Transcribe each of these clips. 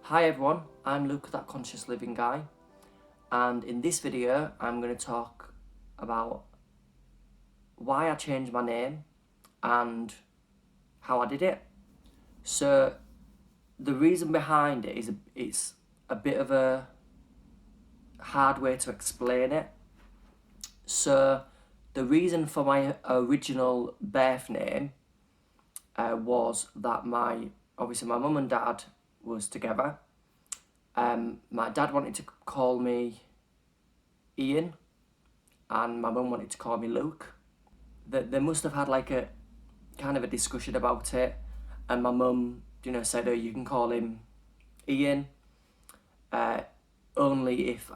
Hi everyone, I'm Luke, that conscious living guy, and in this video I'm going to talk about why I changed my name and how I did it. So the reason behind it is it's a bit of a hard way to explain it. So the reason for my original birth name was that obviously my mum and dad was together. My dad wanted to call me Ian, and my mum wanted to call me Luke. They must have had like a kind of a discussion about it, and my mum, said, "Oh, you can call him Ian, only if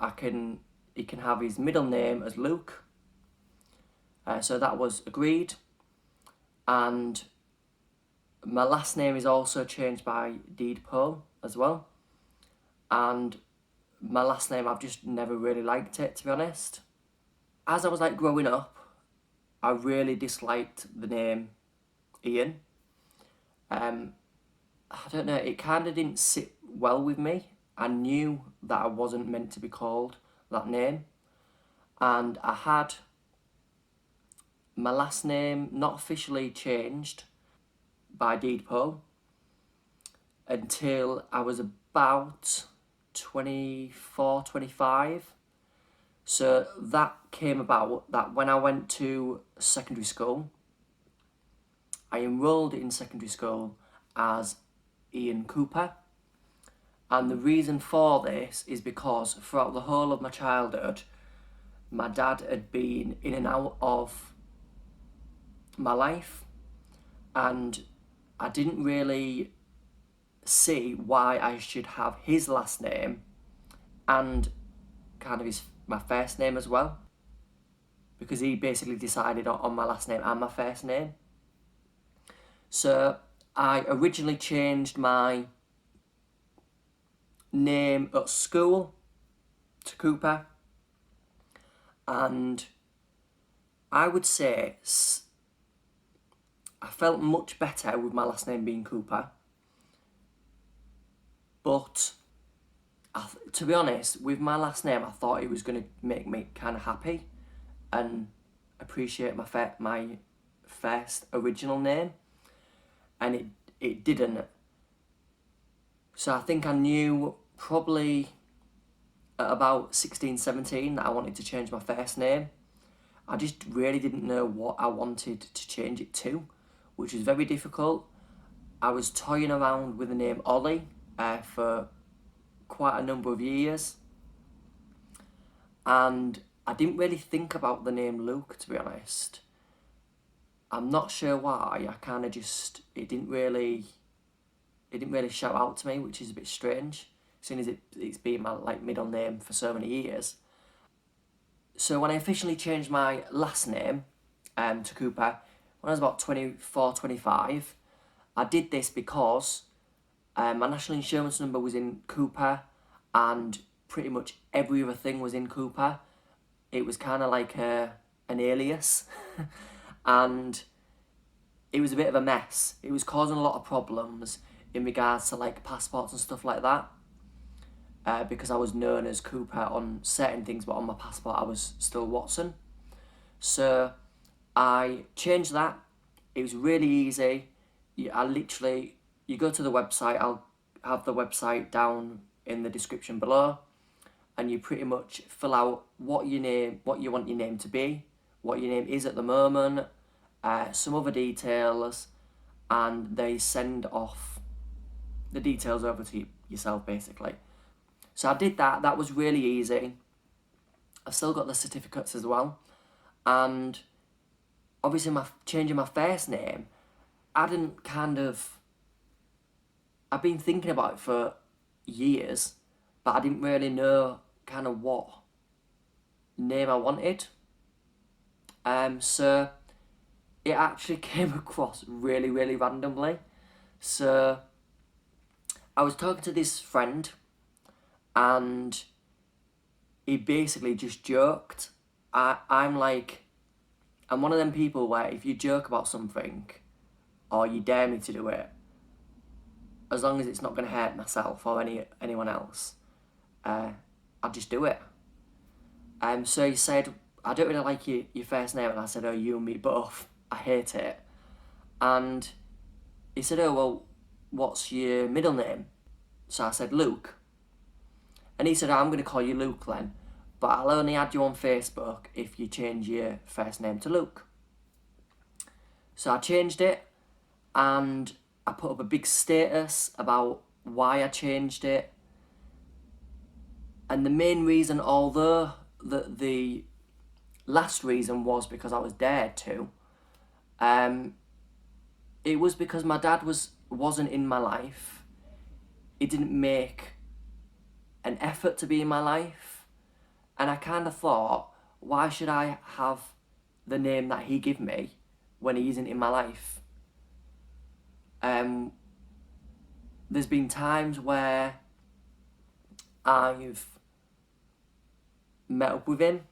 he can have his middle name as Luke." So that was agreed, and my last name is also changed by deed poll as well, and my last name, I've just never really liked it, to be honest. As I was like growing up, I really disliked the name Ian. I don't know, it kind of didn't sit well with me. I knew that I wasn't meant to be called that name, and I had my last name not officially changed by deed poll until I was about 24, 25. So that came about that when I went to secondary school, I enrolled in secondary school as Ian Cooper. And the reason for this is because throughout the whole of my childhood, my dad had been in and out of my life, and I didn't really see why I should have his last name and kind of my first name as well, because he basically decided on my last name and my first name. So I originally changed my name at school to Cooper, and I would say I felt much better with my last name being Cooper, but to be honest, with my last name I thought it was going to make me kind of happy and appreciate my first original name, and it didn't. So I think I knew probably at about 16, 17 that I wanted to change my first name. I just really didn't know what I wanted to change it to, which was very difficult. I was toying around with the name Ollie for quite a number of years, and I didn't really think about the name Luke, to be honest. I'm not sure why. I kind of just it didn't really shout out to me, which is a bit strange, seeing as it's been my middle name for so many years. So when I officially changed my last name to Cooper, when I was about 24, 25, I did this because my national insurance number was in Cooper, and pretty much every other thing was in Cooper. It was kind of like an alias, and it was a bit of a mess. It was causing a lot of problems in regards to passports and stuff like that, because I was known as Cooper on certain things, but on my passport I was still Watson. So I changed that. It was really easy. You go to the website. I'll have the website down in the description below, and you pretty much fill out what you want your name to be, what your name is at the moment, some other details, and they send off the details over to yourself basically. So I did that. That was really easy. I've still got the certificates as well, and obviously changing my first name, I've been thinking about it for years, but I didn't really know kind of what name I wanted. So it actually came across really, really randomly. So I was talking to this friend, and he basically just joked. I'm one of them people where if you joke about something or you dare me to do it, as long as it's not going to hurt myself or anyone else, I'll just do it. So he said, I don't really like your first name. And I said, oh, you and me both. I hate it. And he said, oh, well, what's your middle name? So I said, Luke. And he said, oh, I'm going to call you Luke then. But I'll only add you on Facebook if you change your first name to Luke. So I changed it, and I put up a big status about why I changed it. And the main reason, although the last reason was because I was dared to, it was because my dad wasn't in my life. He didn't make an effort to be in my life. And I kind of thought, why should I have the name that he gave me when he isn't in my life? There's been times where I've met up with him.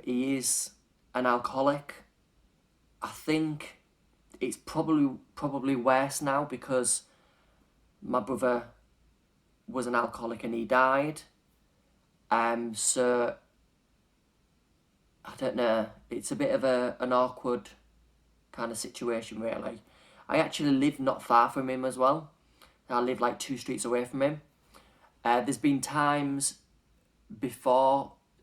He is an alcoholic. I think it's probably worse now because my brother was an alcoholic and he died. So I don't know. It's a bit of an awkward kind of situation, really. I actually live not far from him as well. I live like 2 streets away from him. There's been times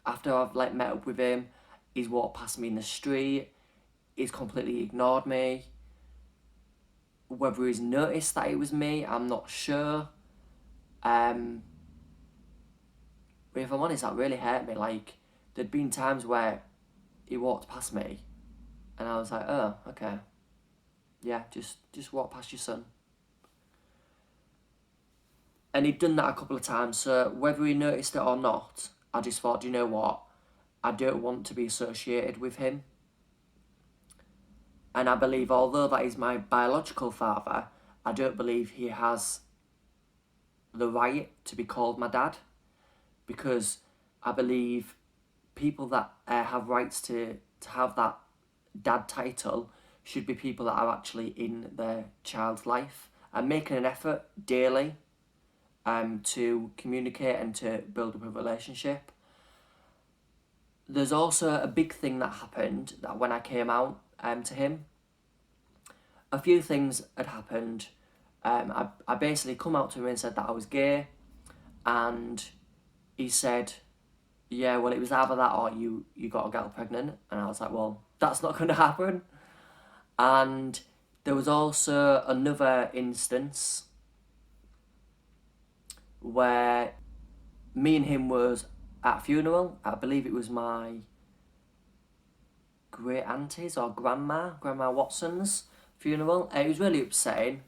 after I've like met up with him, he's walked past me in the street. He's completely ignored me. Whether he's noticed that it was me, I'm not sure. But if I'm honest, that really hurt me. Like, there'd been times where he walked past me and I was like, oh, okay. Yeah, just walk past your son. And he'd done that a couple of times, so whether he noticed it or not, I just thought, do you know what? I don't want to be associated with him. And I believe, although that is my biological father, I don't believe he has the right to be called my dad. Because I believe people that have rights to have that dad title should be people that are actually in their child's life and making an effort daily to communicate and to build up a relationship. There's also a big thing that happened that when I came out to him, a few things had happened. I basically come out to him and said that I was gay, and he said, yeah, well, it was either that or you got a girl pregnant. And I was like, well, that's not going to happen. And there was also another instance where me and him was at a funeral. I believe it was my great auntie's or Grandma Watson's funeral. It was really upsetting.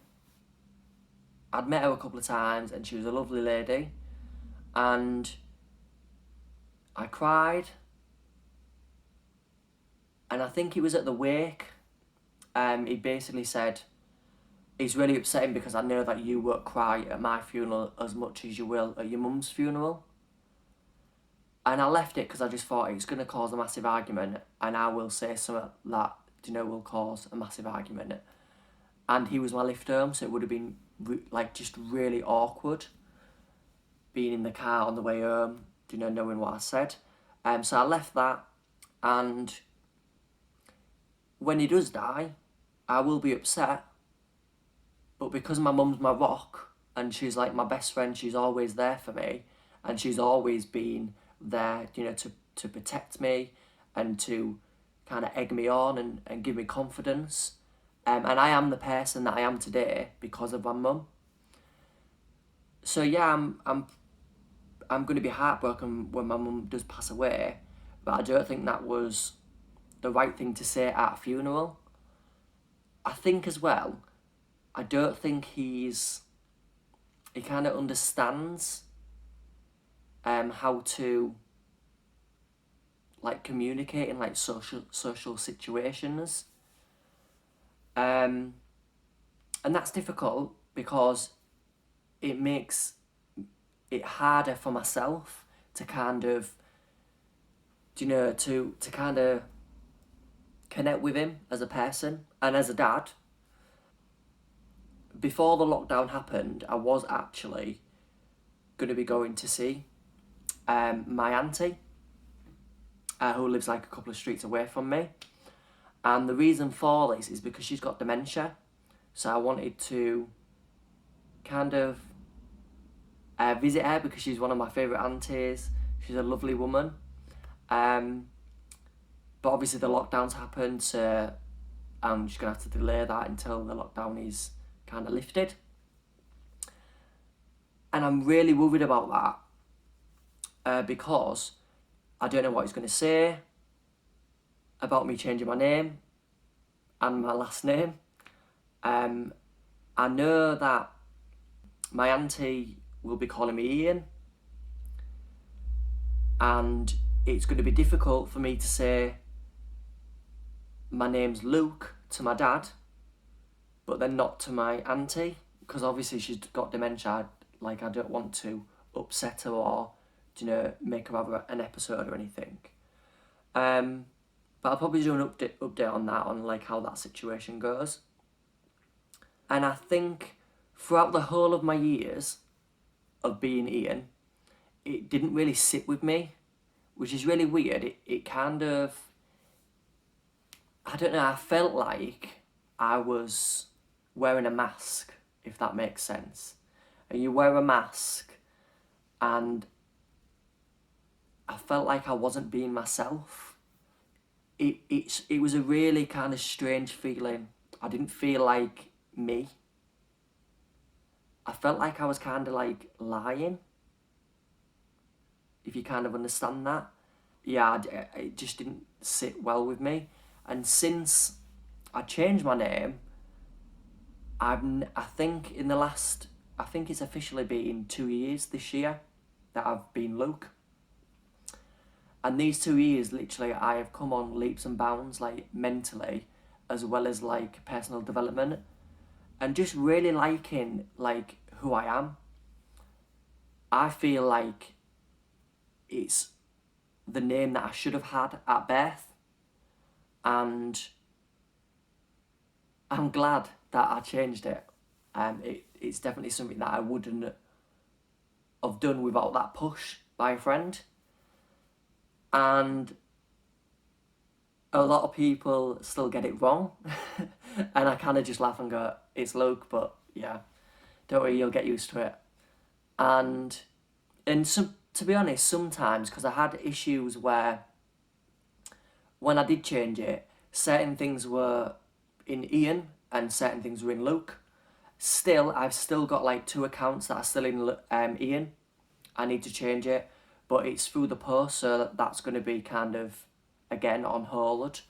I'd met her a couple of times and she was a lovely lady. And I cried. And I think it was at the wake. He basically said, it's really upsetting because I know that you won't cry at my funeral as much as you will at your mum's funeral. And I left it because I just thought it's going to cause a massive argument and I will say something that, will cause a massive argument. And he was my lift home, so it would have been just really awkward being in the car on the way home, knowing what I said. So I left that, and when he does die, I will be upset. But because my mum's my rock and she's like my best friend, she's always there for me, and she's always been there, to protect me and to kind of egg me on and give me confidence. And I am the person that I am today because of my mum. So yeah, I'm going to be heartbroken when my mum does pass away, but I don't think that was the right thing to say at a funeral. I think as well, I don't think he kind of understands how to communicate in social situations. And that's difficult because it makes it harder for myself to kind of, to kind of connect with him as a person and as a dad. before the lockdown happened, I was actually going to be going to see my auntie, who lives like a couple of streets away from me. And the reason for this is because she's got dementia. So I wanted to kind of visit her because she's one of my favourite aunties. She's a lovely woman. But obviously the lockdown's happened, so I'm just going to have to delay that until the lockdown is kind of lifted. And I'm really worried about that because I don't know what he's going to say about me changing my name and my last name. I know that my auntie will be calling me Ian, and it's going to be difficult for me to say my name's Luke to my dad, but then not to my auntie, because obviously she's got dementia. Like, I don't want to upset her or, you know, make her have an episode or anything. But I'll probably do an update on that, on like how that situation goes. And I think throughout the whole of my years of being Ian, it didn't really sit with me, which is really weird. It kind of, I don't know, I felt like I was wearing a mask, if that makes sense. And you wear a mask, and I felt like I wasn't being myself. It was a really kind of strange feeling. I didn't feel like me. I felt like I was kind of like lying, if you kind of understand that. Yeah, it just didn't sit well with me. And since I changed my name, I think in the last, I think it's officially been 2 years this year that I've been Luke. And these 2 years, literally, I have come on leaps and bounds, like mentally, as well as like personal development, and just really liking like who I am. I feel like it's the name that I should have had at birth, and I'm glad that I changed it. It's definitely something that I wouldn't have done without that push by a friend. And a lot of people still get it wrong. And I kind of just laugh and go, it's Luke, but yeah, don't worry, you'll get used to it. And some, to be honest, sometimes, because I had issues where when I did change it, certain things were in Ian and certain things were in Luke. Still, I've still got like 2 accounts that are still in Ian. I need to change it, but it's through the post, so that's going to be kind of, again, on hold.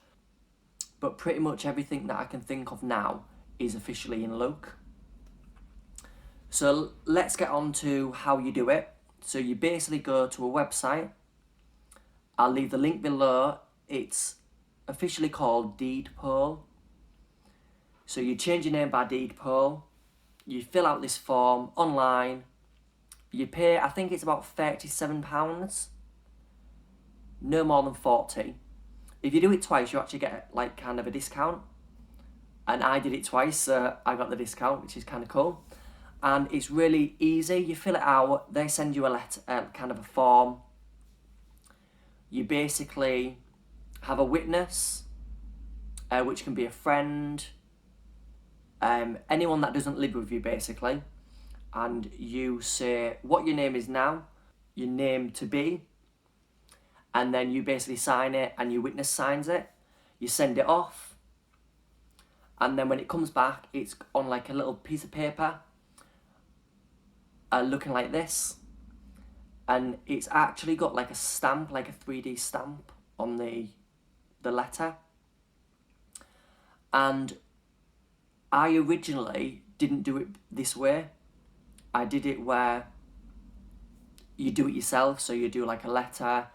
But pretty much everything that I can think of now is officially in Luke. So let's get on to how you do it. So you basically go to a website. I'll leave the link below. It's officially called Deed Poll. So you change your name by Deed Poll. You fill out this form online. You pay, I think it's about £37. No more than 40. If you do it twice, you actually get like kind of a discount. And I did it twice, so I got the discount, which is kind of cool. And it's really easy. You fill it out, they send you a letter, kind of a form. You basically have a witness, which can be a friend, anyone that doesn't live with you basically. And you say what your name is now, your name to be, and then you basically sign it and your witness signs it. You send it off, and then when it comes back, it's on like a little piece of paper, looking like this, and it's actually got like a stamp, like a 3D stamp on the letter. And I originally didn't do it this way. I did it where you do it yourself, so you do like a letter,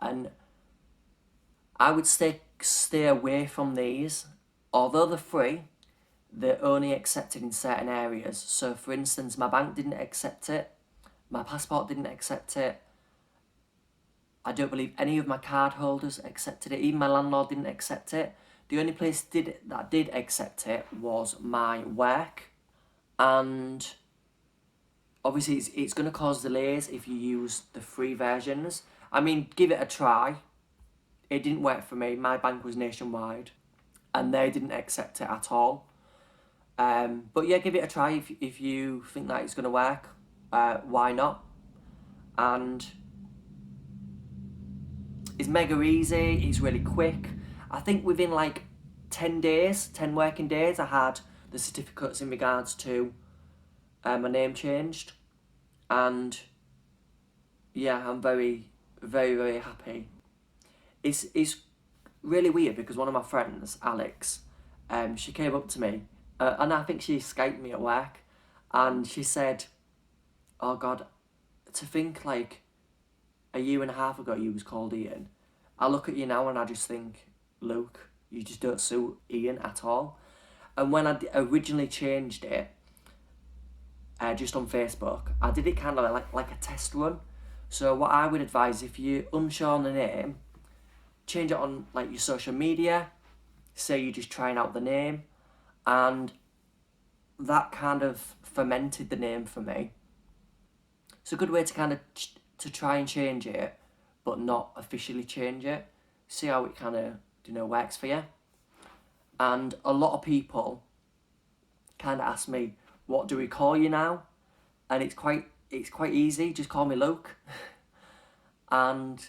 and I would stay away from these. Although they're free, they're only accepted in certain areas. So for instance, my bank didn't accept it, my passport didn't accept it, I don't believe any of my card holders accepted it, even my landlord didn't accept it. The only place that did accept it was my work. and obviously it's going to cause delays if you use the free versions. I mean, give it a try. It didn't work for me. My bank was Nationwide and they didn't accept it at all. But yeah, give it a try if you think that it's going to work. Why not? And it's mega easy. It's really quick. I think within like 10 days, 10 working days, I had the certificates in regards to my name changed. And yeah, I'm very, very, very happy. It's really weird because one of my friends, Alex, she came up to me, and I think she Skyped me at work, and she said, "Oh God, to think like a year and a half ago you was called Ian. I look at you now and I just think, Luke, you just don't suit Ian at all." And when I originally changed it, just on Facebook, I did it kind of like a test run. So what I would advise, if you're unsure on the name, change it on like your social media, say you're just trying out the name, and that kind of fermented the name for me. It's a good way to kind of to try and change it, but not officially change it. See how it kind of works for you. And a lot of people kind of ask me, what do we call you now? And it's quite easy. Just call me Luke. And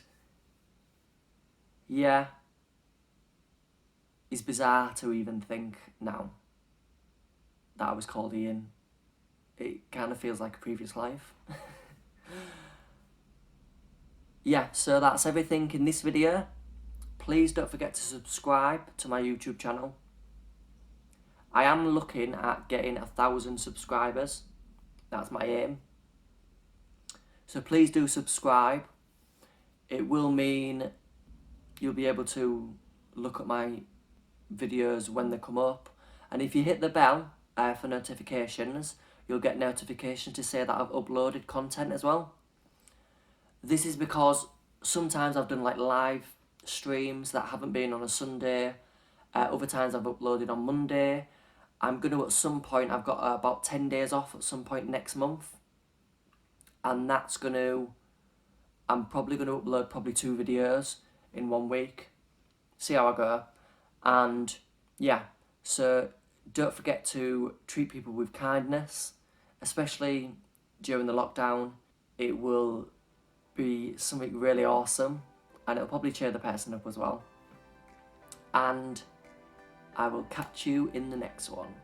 yeah, it's bizarre to even think now that I was called Ian. It kind of feels like a previous life. Yeah, so that's everything in this video. Please don't forget to subscribe to my YouTube channel. I am looking at getting 1,000 subscribers. That's my aim. So please do subscribe. It will mean you'll be able to look at my videos when they come up. And if you hit the bell for notifications, you'll get notifications to say that I've uploaded content as well. This is because sometimes I've done like live streams that haven't been on a Sunday. Other times I've uploaded on Monday. I'm going to, at some point, I've got about 10 days off at some point next month. And that's going to, I'm probably going to upload probably 2 videos in 1 week. See how I go. And yeah, so don't forget to treat people with kindness, especially during the lockdown. It will be something really awesome and it'll probably cheer the person up as well. And I will catch you in the next one.